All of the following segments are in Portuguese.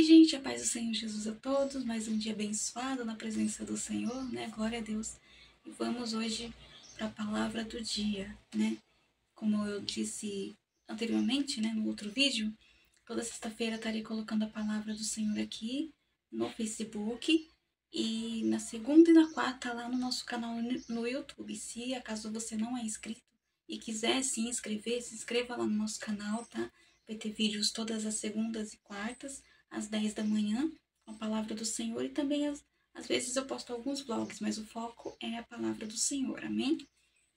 Gente, a paz do Senhor Jesus a todos, mais um dia abençoado na presença do Senhor, né? Glória a Deus. E vamos hoje para a palavra do dia, né? Como eu disse anteriormente, né, no outro vídeo, toda sexta-feira estarei colocando a palavra do Senhor aqui no Facebook e na segunda e na quarta lá no nosso canal no YouTube. Se acaso você não é inscrito e quiser se inscrever, se inscreva lá no nosso canal, tá? Vai ter vídeos todas as segundas e quartas, às 10 da manhã, com a palavra do Senhor. E também, às vezes, eu posto alguns vlogs, mas o foco é a palavra do Senhor, amém?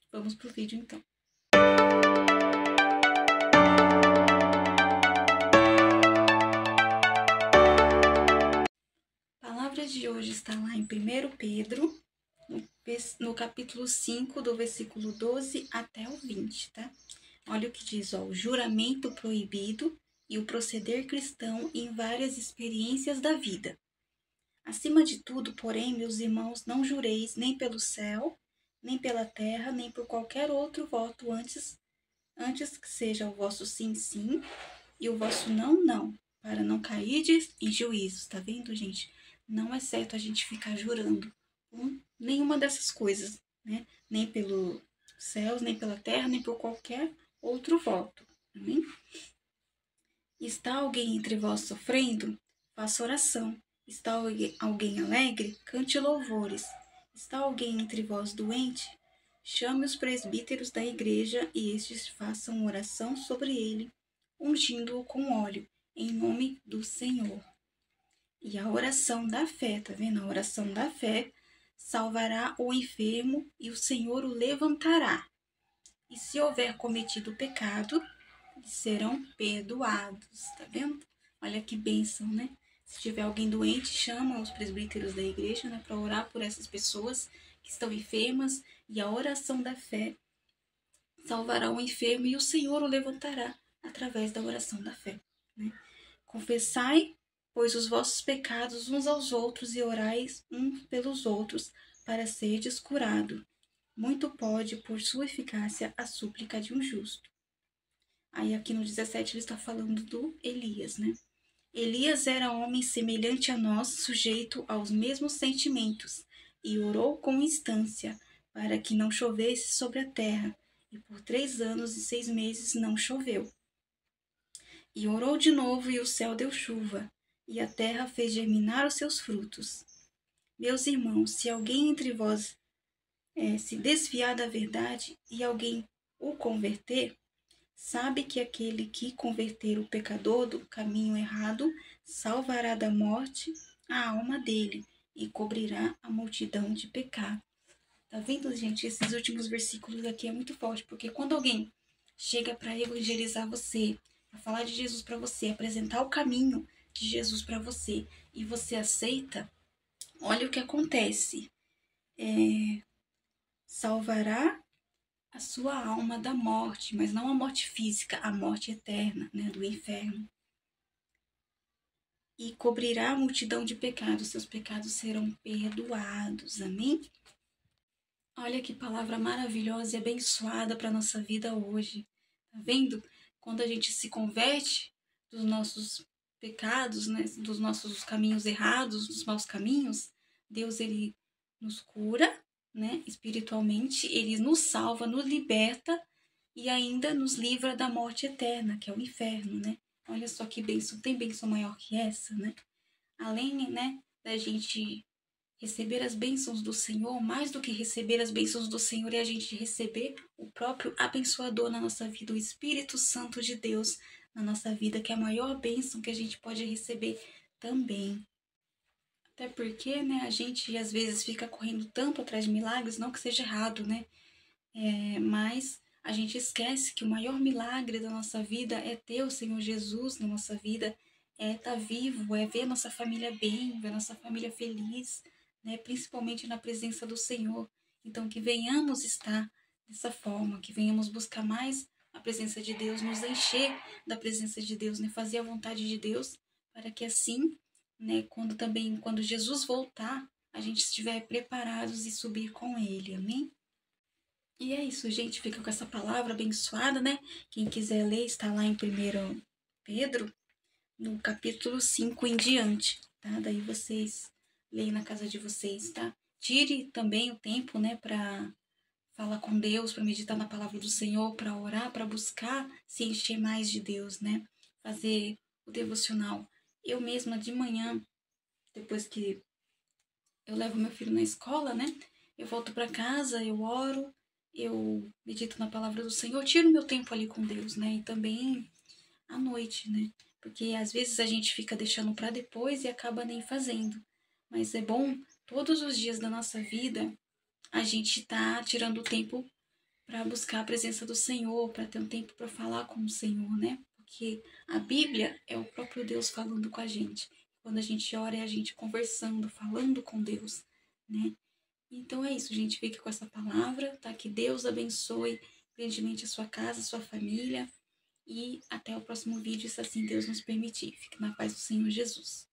Vamos pro vídeo, então. A palavra de hoje está lá em 1 Pedro, no capítulo 5, do versículo 12 até o 20, tá? Olha o que diz, ó: o juramento proibido e o proceder cristão em várias experiências da vida. Acima de tudo, porém, meus irmãos, não jureis nem pelo céu, nem pela terra, nem por qualquer outro voto antes que seja o vosso sim, sim, e o vosso não, não, para não cairdes em juízos. Tá vendo, gente? Não é certo a gente ficar jurando por nenhuma dessas coisas, né? Nem pelos céus, nem pela terra, nem por qualquer outro voto. Amém? Está alguém entre vós sofrendo? Faça oração. Está alguém alegre? Cante louvores. Está alguém entre vós doente? Chame os presbíteros da igreja e estes façam oração sobre ele, ungindo-o com óleo, em nome do Senhor. E a oração da fé, tá vendo? A oração da fé salvará o enfermo e o Senhor o levantará. E se houver cometido pecado, serão perdoados, tá vendo? Olha que bênção, né? Se tiver alguém doente, chama os presbíteros da igreja, né, para orar por essas pessoas que estão enfermas, e a oração da fé salvará o enfermo e o Senhor o levantará através da oração da fé, né? Confessai, pois, os vossos pecados uns aos outros e orais uns pelos outros, para serdes curado. Muito pode, por sua eficácia, a súplica de um justo. Aí aqui no 17 ele está falando do Elias, né? Elias era homem semelhante a nós, sujeito aos mesmos sentimentos, e orou com instância para que não chovesse sobre a terra, e por 3 anos e 6 meses não choveu. E orou de novo, e o céu deu chuva, e a terra fez germinar os seus frutos. Meus irmãos, se alguém entre vós se desviar da verdade e alguém o converter, sabe que aquele que converter o pecador do caminho errado salvará da morte a alma dele e cobrirá a multidão de pecado. Tá vendo, gente? Esses últimos versículos aqui é muito forte, porque quando alguém chega para evangelizar você, para falar de Jesus para você, apresentar o caminho de Jesus para você, e você aceita, olha o que acontece. Salvará a sua alma da morte, mas não a morte física, a morte eterna, né, do inferno. E cobrirá a multidão de pecados, seus pecados serão perdoados, amém? Olha que palavra maravilhosa e abençoada para a nossa vida hoje. Tá vendo? Quando a gente se converte dos nossos pecados, né, dos nossos caminhos errados, dos maus caminhos, Deus, ele nos cura, né, espiritualmente, ele nos salva, nos liberta e ainda nos livra da morte eterna, que é o inferno, né? Olha só que bênção, tem bênção maior que essa, né? Além, né, da gente receber as bênçãos do Senhor, mais do que receber as bênçãos do Senhor é a gente receber o próprio abençoador na nossa vida, o Espírito Santo de Deus na nossa vida, que é a maior bênção que a gente pode receber também. Até porque, né, a gente às vezes fica correndo tanto atrás de milagres, não que seja errado, né? Mas a gente esquece que o maior milagre da nossa vida é ter o Senhor Jesus na nossa vida, é estar vivo, é ver nossa família bem, ver nossa família feliz, né? Principalmente na presença do Senhor. Então, que venhamos estar dessa forma, que venhamos buscar mais a presença de Deus, nos encher da presença de Deus, né? Fazer a vontade de Deus, para que assim, né, quando Jesus voltar, a gente estiver preparados e subir com Ele, amém? E é isso, gente, fica com essa palavra abençoada, né? Quem quiser ler, está lá em 1 Pedro, no capítulo 5 em diante, tá? Daí vocês leem na casa de vocês, tá? Tire também o tempo, né, para falar com Deus, para meditar na palavra do Senhor, para orar, para buscar se encher mais de Deus, né? Fazer o devocional. Eu mesma de manhã, depois que eu levo meu filho na escola, né? Eu volto para casa, eu oro, eu medito na palavra do Senhor, tiro meu tempo ali com Deus, né? E também à noite, né? Porque às vezes a gente fica deixando para depois e acaba nem fazendo. Mas é bom todos os dias da nossa vida a gente tá tirando tempo para buscar a presença do Senhor, para ter um tempo para falar com o Senhor, né? Porque a Bíblia é o próprio Deus falando com a gente. Quando a gente ora, é a gente conversando, falando com Deus, né? Então é isso, gente. Fique com essa palavra, tá? Que Deus abençoe grandemente a sua casa, a sua família. E até o próximo vídeo, se assim Deus nos permitir. Fique na paz do Senhor Jesus.